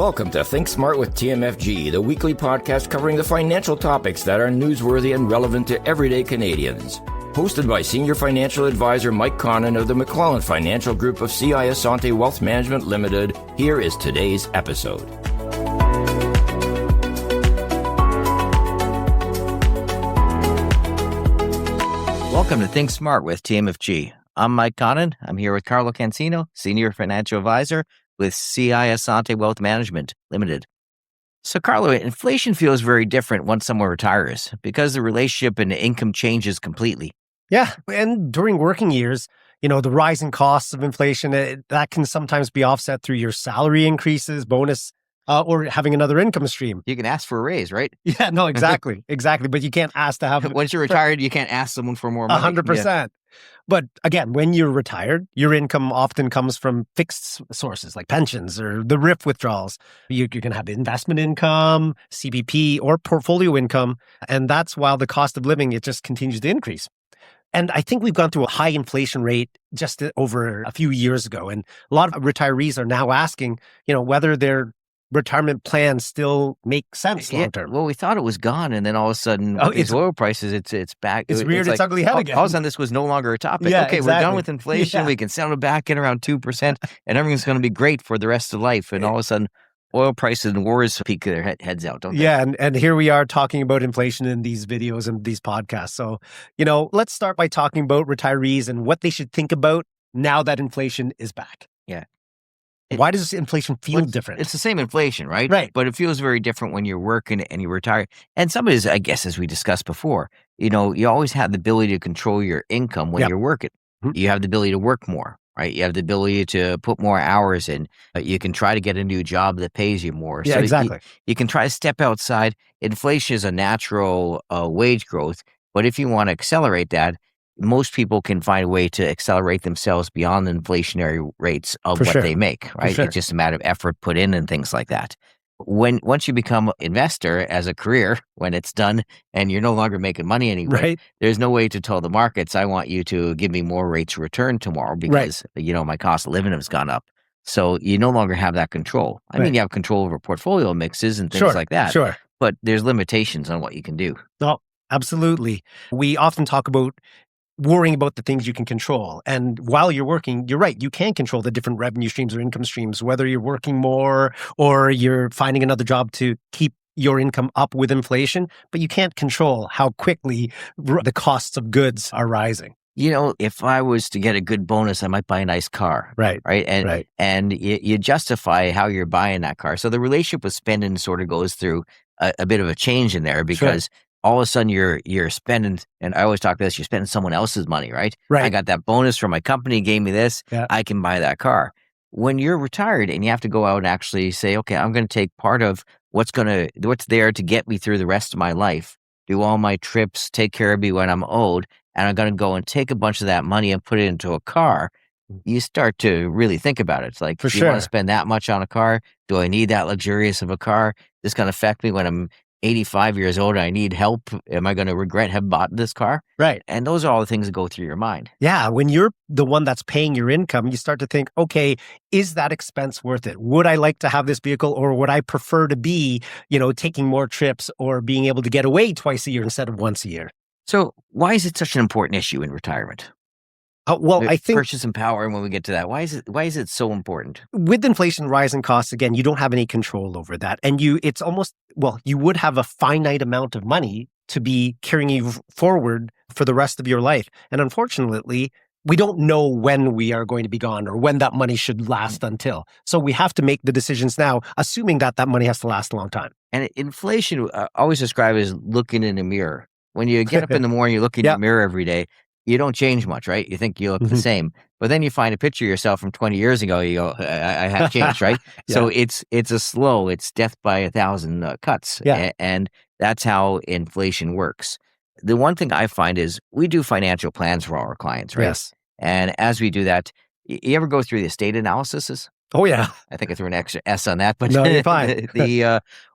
Welcome to Think Smart with TMFG, the weekly podcast covering the financial topics that are newsworthy and relevant to everyday Canadians. Hosted by Senior Financial Advisor Mike Connon of the McClellan Financial Group of CI Asante Wealth Management Limited, here is today's episode. Welcome to Think Smart with TMFG. I'm Mike Connon. I'm here with Carlo Cancino, Senior Financial Advisor with CI Asante Wealth Management Limited. So, Carlo, inflation feels very different once someone retires because the relationship and the income changes completely. Yeah, and during working years, the rising costs of inflation, that can sometimes be offset through your salary increases, bonus, or having another income stream. You can ask for a raise, right? Yeah, no, exactly. But you can't ask to have... Once you're retired, you can't ask someone for more money. 100%. Yeah. But again, when you're retired, your income often comes from fixed sources like pensions or the RIF withdrawals. You can have investment income, CBP, or portfolio income. And that's while the cost of living, it just continues to increase. And I think we've gone through a high inflation rate just over a few years ago. And a lot of retirees are now asking, whether their retirement plans still make sense long term. Well, we thought it was gone, and then all of a sudden, these oil prices, it's back. It's reared its ugly head again. All of a sudden, this was no longer a topic. Yeah, okay, exactly. We're done with inflation. Yeah. We can settle back in around 2%, and everything's going to be great for the rest of life. And all of a sudden, oil prices and wars peek their heads out, don't they? Yeah, and here we are talking about inflation in these videos and these podcasts. So, let's start by talking about retirees and what they should think about now that inflation is back. Yeah. Why does inflation feel different? It's the same inflation, right? Right. But it feels very different when you're working and you retire. And some of it is, I guess, as we discussed before, you always have the ability to control your income when you're working. Mm-hmm. You have the ability to work more, right? You have the ability to put more hours in. You can try to get a new job that pays you more. Yeah, so exactly. You can try to step outside. Inflation is a natural wage growth. But if you want to accelerate that, most people can find a way to accelerate themselves beyond the inflationary rates of what they make, right? It's just a matter of effort put in and things like that. Once you become an investor as a career, when it's done and you're no longer making money anyway, there's no way to tell the markets, I want you to give me more rates of return tomorrow because, my cost of living has gone up. So you no longer have that control. I mean, you have control over portfolio mixes and things like that. Sure. But there's limitations on what you can do. No, absolutely. We often talk about worrying about the things you can control. And while you're working, you're right, you can control the different revenue streams or income streams, whether you're working more or you're finding another job to keep your income up with inflation, but you can't control how quickly the costs of goods are rising. If I was to get a good bonus, I might buy a nice car. Right. And you justify how you're buying that car. So the relationship with spending sort of goes through a bit of a change in there because all of a sudden you're spending, and I always talk about this, you're spending someone else's money, right? Right. I got that bonus from my company, gave me this, I can buy that car. When you're retired and you have to go out and actually say, okay, I'm going to take part of what's there to get me through the rest of my life, do all my trips, take care of me when I'm old, and I'm going to go and take a bunch of that money and put it into a car, you start to really think about it. It's like, do you want to spend that much on a car? Do I need that luxurious of a car? This going to affect me when I'm 85 years old, I need help. Am I going to regret have bought this car? Right. And those are all the things that go through your mind. Yeah. When you're the one that's paying your income, you start to think, okay, is that expense worth it? Would I like to have this vehicle, or would I prefer to be, taking more trips or being able to get away twice a year instead of once a year? So why is it such an important issue in retirement? I think purchasing power. And when we get to that, why is it so important? With inflation, rising costs, again, you don't have any control over that. And you would have a finite amount of money to be carrying you forward for the rest of your life. And unfortunately, we don't know when we are going to be gone or when that money should last until. So we have to make the decisions now, assuming that money has to last a long time. And inflation, always described as looking in a mirror. When you get up in the morning, you look in your mirror every day, you don't change much, right? You think you look the same, but then you find a picture of yourself from 20 years ago. You go, I have changed, right? So it's death by 1,000 cuts. And that's how inflation works. The one thing I find is we do financial plans for all our clients, right? Yes. And as we do that, you ever go through the estate analysis? Oh, yeah. I think I threw an extra S on that, but no, you're fine.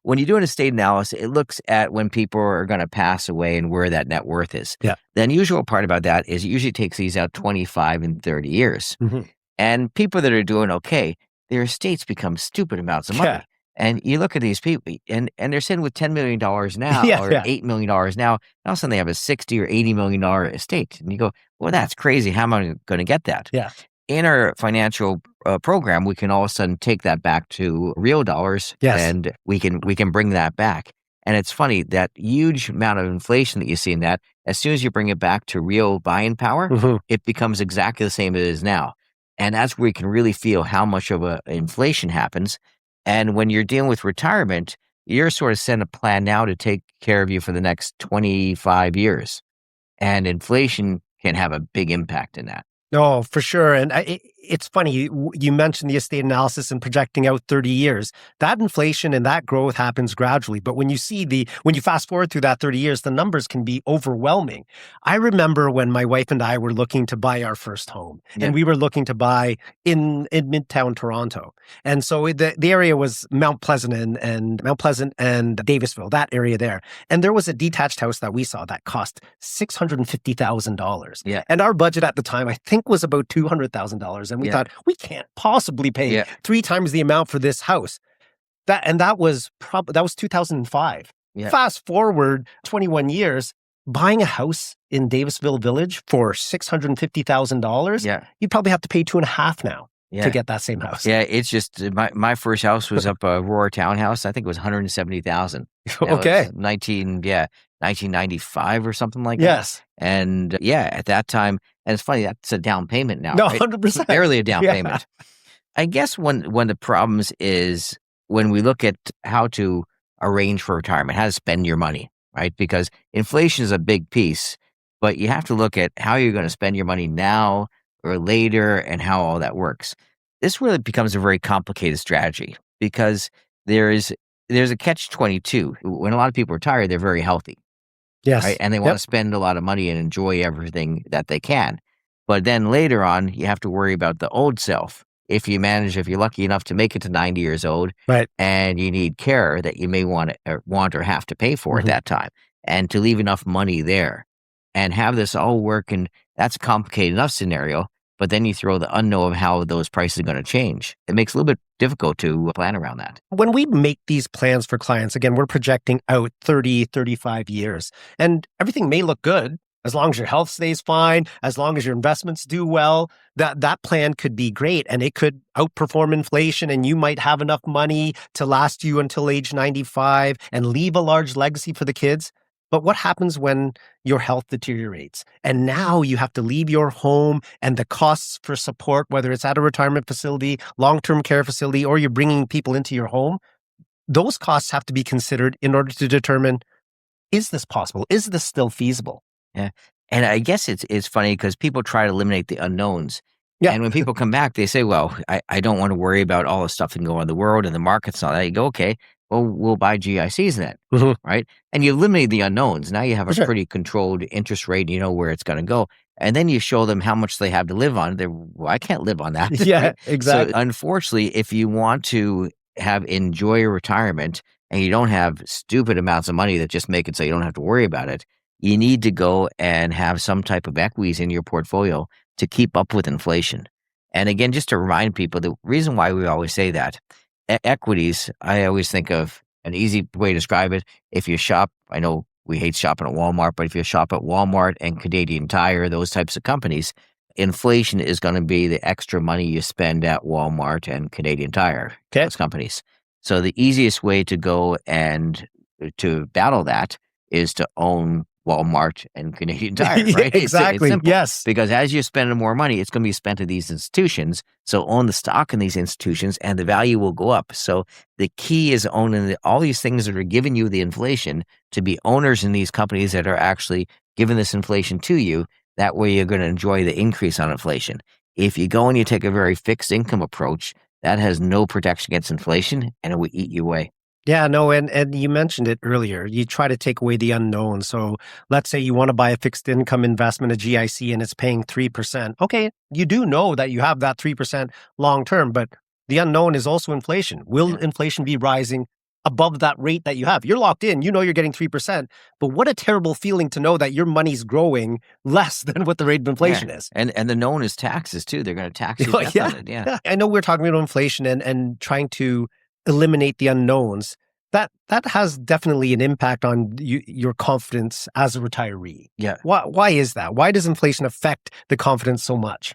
When you do an estate analysis, it looks at when people are going to pass away and where that net worth is. Yeah. The unusual part about that is it usually takes these out 25 and 30 years. Mm-hmm. And people that are doing okay, their estates become stupid amounts of money. And you look at these people, and they're sitting with $10 million now Yeah, or yeah. $8 million now. And all of a sudden they have a $60 or $80 million estate. And you go, well, that's crazy. How am I going to get that? Yeah. In our financial program, we can all of a sudden take that back to real dollars, Yes. and we can bring that back. And it's funny, that huge amount of inflation that you see in that, as soon as you bring it back to real buying power, Mhm. it becomes exactly the same as it is now. And that's where you can really feel how much of a inflation happens. And when you're dealing with retirement, you're sort of setting a plan now to take care of you for the next 25 years. And inflation can have a big impact in that. No, for sure. And it's funny, you mentioned the estate analysis and projecting out 30 years. That inflation and that growth happens gradually. But when you fast forward through that 30 years, the numbers can be overwhelming. I remember when my wife and I were looking to buy our first home, and we were looking to buy in Midtown Toronto. And so the area was Mount Pleasant and Davisville, that area there. And there was a detached house that we saw that cost $650,000. Yeah. And our budget at the time, I think, was about $200,000. And we thought, we can't possibly pay 3 times the amount for this house. That was 2005. Yeah. Fast forward 21 years, buying a house in Davisville Village for $650,000, you'd probably have to pay 2.5 now to get that same house. Yeah, it's just my first house was up Aurora Townhouse. I think it was $170,000. Okay. 1995 or something like that. Yes. And at that time, and it's funny, that's a down payment now. No, right? 100%. Barely a down payment. I guess one of the problems is when we look at how to arrange for retirement, how to spend your money, right? Because inflation is a big piece, but you have to look at how you're going to spend your money now or later and how all that works. This really becomes a very complicated strategy because there's a catch-22. When a lot of people retire, they're very healthy. Yes. Right? And they want to spend a lot of money and enjoy everything that they can. But then later on, you have to worry about the old self. If you're lucky enough to make it to 90 years old, right, and you need care that you may want or have to pay for at that time, and to leave enough money there and have this all work. And that's a complicated enough scenario. But then you throw the unknown of how those prices are going to change. It makes it a little bit difficult to plan around that. When we make these plans for clients, again, we're projecting out 30, 35 years. And everything may look good as long as your health stays fine, as long as your investments do well. That plan could be great, and it could outperform inflation, and you might have enough money to last you until age 95 and leave a large legacy for the kids. But what happens when your health deteriorates? And now you have to leave your home, and the costs for support, whether it's at a retirement facility, long-term care facility, or you're bringing people into your home, those costs have to be considered in order to determine, is this possible? Is this still feasible? Yeah. And I guess it's funny because people try to eliminate the unknowns. Yeah. And when people come back, they say, well, I don't want to worry about all the stuff that can go on in the world and the markets and all that. You go, okay, well, we'll buy GICs then, right? And you eliminate the unknowns. Now you have a pretty controlled interest rate. You know where it's going to go. And then you show them how much they have to live on. Well, I can't live on that. Yeah, exactly. So unfortunately, if you want to enjoy your retirement and you don't have stupid amounts of money that just make it so you don't have to worry about it, you need to go and have some type of equities in your portfolio to keep up with inflation. And again, just to remind people, the reason why we always say that, equities, I always think of an easy way to describe it. If you shop, I know we hate shopping at Walmart, but if you shop at Walmart and Canadian Tire, those types of companies, inflation is going to be the extra money you spend at Walmart and Canadian Tire, those companies. So the easiest way to go and to battle that is to own Walmart and Canadian Tire, right? Exactly. It's simple. Yes. Because as you're spending more money, it's going to be spent at these institutions. So own the stock in these institutions and the value will go up. So the key is owning all these things that are giving you the inflation, to be owners in these companies that are actually giving this inflation to you. That way you're going to enjoy the increase on inflation. If you go and you take a very fixed income approach, that has no protection against inflation and it will eat you away. Yeah, no, and you mentioned it earlier. You try to take away the unknown. So let's say you want to buy a fixed income investment, a GIC, and it's paying 3%. Okay, you do know that you have that 3% long term, but the unknown is also inflation. Will inflation be rising above that rate that you have? You're locked in. You know you're getting 3%, but what a terrible feeling to know that your money's growing less than what the rate of inflation is. And the known is taxes too. They're going to tax you. Yeah. I know we're talking about inflation and trying to eliminate the unknowns, that has definitely an impact on your confidence as a retiree. Yeah. Why is that? Why does inflation affect the confidence so much?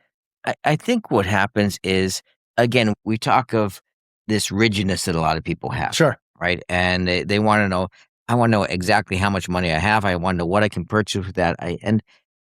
I think what happens is, again, we talk of this rigidness that a lot of people have. Sure. Right. And they want to know, I want to know exactly how much money I have. I want to know what I can purchase with that. And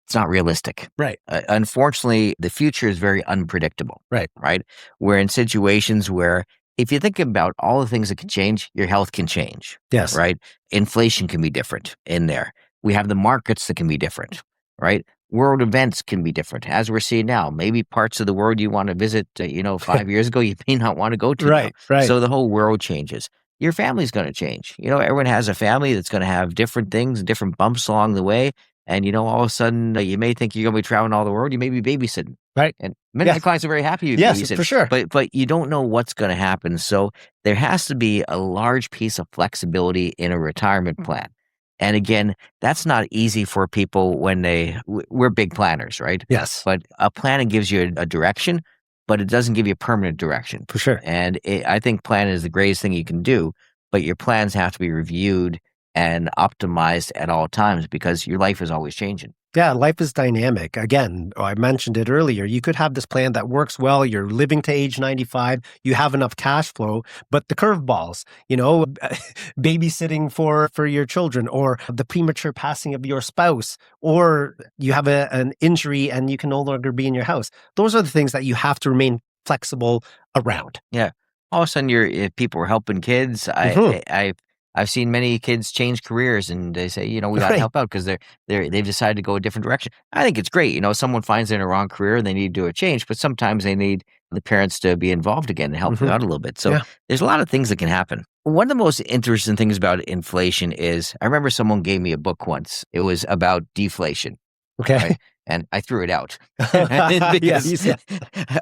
it's not realistic. Right. Unfortunately, the future is very unpredictable. Right. Right. We're in situations where if you think about all the things that can change, your health can change. Yes. Right. Inflation can be different in there. We have the markets that can be different. Right. World events can be different, as we're seeing now. Maybe parts of the world you want to visit, 5 years ago, you may not want to go to Right. now. Right. So the whole world changes. Your family's going to change. Everyone has a family that's going to have different things, different bumps along the way. And, all of a sudden, you may think you're going to be traveling all the world. You may be babysitting. Right. And many of my clients are very happy with Yes, babysit. for sure. But you don't know what's going to happen. So there has to be a large piece of flexibility in a retirement plan. And again, that's not easy for people when we're big planners, right? Yes. But a planning gives you a direction, but it doesn't give you a permanent direction. For sure. And I think planning is the greatest thing you can do, but your plans have to be reviewed and optimized at all times because your life is always changing. Yeah, life is dynamic. Again, I mentioned it earlier. You could have this plan that works well. You're living to age 95. You have enough cash flow, but the curveballs, babysitting for your children, or the premature passing of your spouse, or you have an injury and you can no longer be in your house. Those are the things that you have to remain flexible around. Yeah. All of a sudden, if people are helping kids. I've seen many kids change careers, and they say, we got to help out because they've decided to go a different direction. I think it's great. Someone finds they're in a wrong career and they need to do a change, but sometimes they need the parents to be involved again and help them out a little bit. So there's a lot of things that can happen. One of the most interesting things about inflation is, I remember someone gave me a book once. It was about deflation. Okay. Right? And I threw it out because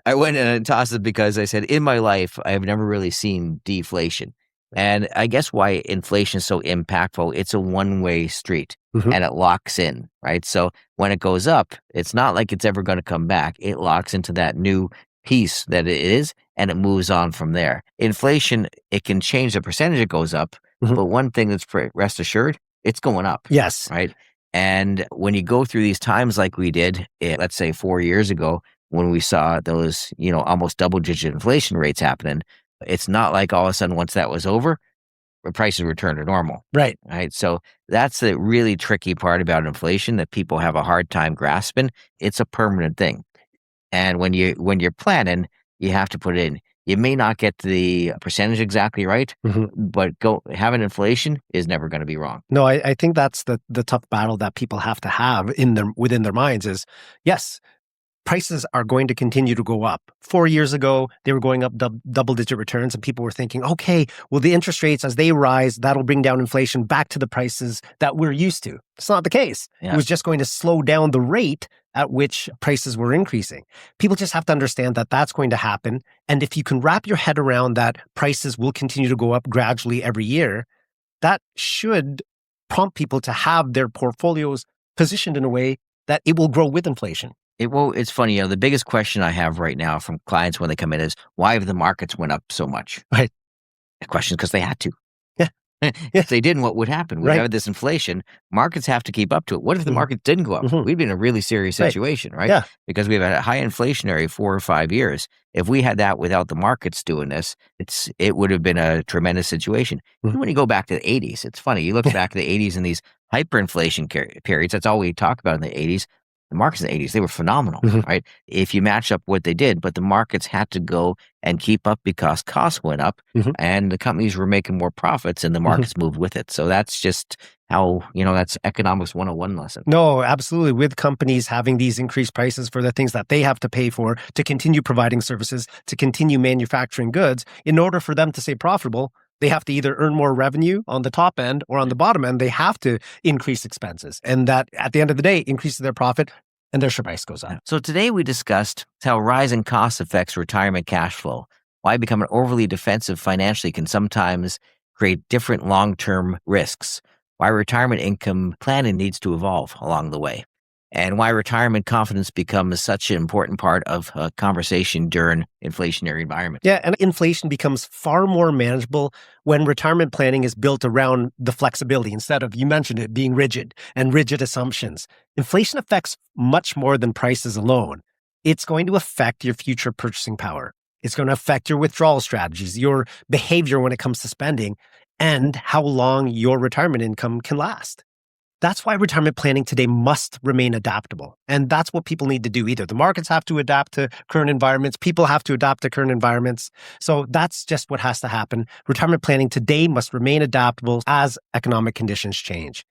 I went and tossed it because I said, in my life, I have never really seen deflation. And I guess why inflation is so impactful, it's a one-way street and it locks in, right? So when it goes up, it's not like it's ever going to come back. It locks into that new piece that it is, and it moves on from there. Inflation, it can change the percentage it goes up, but one thing that's rest assured, it's going up. Yes. Right? And when you go through these times like we did, let's say 4 years ago, when we saw those, almost double-digit inflation rates happening, it's not like all of a sudden once that was over, the prices return to normal. Right. Right. So that's the really tricky part about inflation that people have a hard time grasping. It's a permanent thing. And when you're planning, you have to put it in. You may not get the percentage exactly right, but having inflation is never going to be wrong. No, I think that's the tough battle that people have to have within their minds is, yes, prices are going to continue to go up. 4 years ago, they were going up double-digit returns, and people were thinking, okay, well, the interest rates, as they rise, that'll bring down inflation back to the prices that we're used to. It's not the case. Yeah. It was just going to slow down the rate at which prices were increasing. People just have to understand that that's going to happen. And if you can wrap your head around that prices will continue to go up gradually every year, that should prompt people to have their portfolios positioned in a way that it will grow with inflation. It's funny, the biggest question I have right now from clients when they come in is, why have the markets went up so much? Right. The question is because they had to. Yeah. If they didn't, what would happen? We'd Right. have this inflation. Markets have to keep up to it. What if the markets didn't go up? We'd be in a really serious situation, right? Yeah. Because we've had a high inflationary 4 or 5 years. If we had that without the markets doing this, it would have been a tremendous situation. Even when you go back to the 80s, it's funny. You look back at the 80s and these hyperinflation periods, that's all we talk about in the 80s. The markets in the 80s, they were phenomenal, right? If you match up what they did, but the markets had to go and keep up because costs went up and the companies were making more profits and the markets moved with it. So that's just how, that's economics 101 lesson. No, absolutely. With companies having these increased prices for the things that they have to pay for to continue providing services, to continue manufacturing goods, in order for them to stay profitable, they have to either earn more revenue on the top end or on the bottom end, they have to increase expenses. And that, at the end of the day, increases their profit and their share price goes up. So today we discussed how rising costs affects retirement cash flow, why becoming overly defensive financially can sometimes create different long-term risks, why retirement income planning needs to evolve along the way, and why retirement confidence becomes such an important part of a conversation during inflationary environment. Yeah, and inflation becomes far more manageable when retirement planning is built around the flexibility instead of, you mentioned it, being rigid and rigid assumptions. Inflation affects much more than prices alone. It's going to affect your future purchasing power. It's going to affect your withdrawal strategies, your behavior when it comes to spending, and how long your retirement income can last. That's why retirement planning today must remain adaptable. And that's what people need to do. Either the markets have to adapt to current environments, people have to adapt to current environments. So that's just what has to happen. Retirement planning today must remain adaptable as economic conditions change.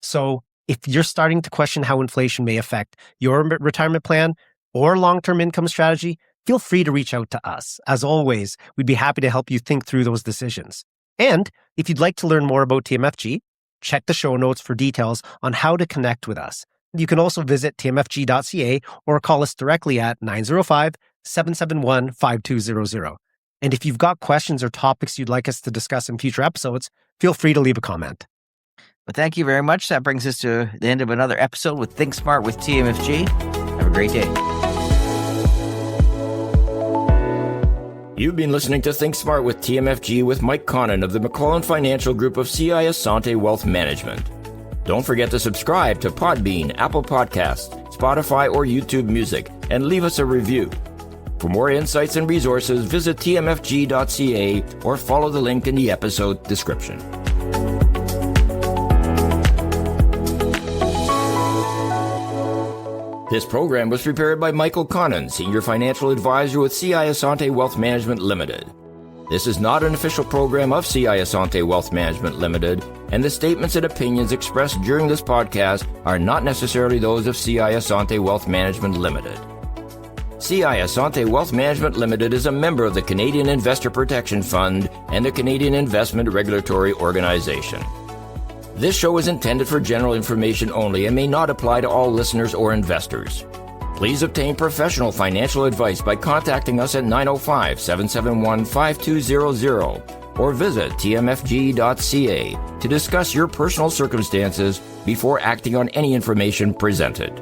So if you're starting to question how inflation may affect your retirement plan or long-term income strategy, feel free to reach out to us. As always, we'd be happy to help you think through those decisions. And if you'd like to learn more about TMFG, check the show notes for details on how to connect with us. You can also visit tmfg.ca or call us directly at 905-771-5200. And if you've got questions or topics you'd like us to discuss in future episodes, feel free to leave a comment. But thank you very much. That brings us to the end of another episode with Think Smart with TMFG. Have a great day. You've been listening to Think Smart with TMFG with Mike Connon of the McClellan Financial Group of CI Asante Wealth Management. Don't forget to subscribe to Podbean, Apple Podcasts, Spotify, or YouTube Music, and leave us a review. For more insights and resources, visit tmfg.ca or follow the link in the episode description. This program was prepared by Michael Connon, Senior Financial Advisor with CI Asante Wealth Management Limited. This is not an official program of CI Asante Wealth Management Limited, and the statements and opinions expressed during this podcast are not necessarily those of CI Asante Wealth Management Limited. CI Asante Wealth Management Limited is a member of the Canadian Investor Protection Fund and the Canadian Investment Regulatory Organization. This show is intended for general information only and may not apply to all listeners or investors. Please obtain professional financial advice by contacting us at 905-771-5200 or visit tmfg.ca to discuss your personal circumstances before acting on any information presented.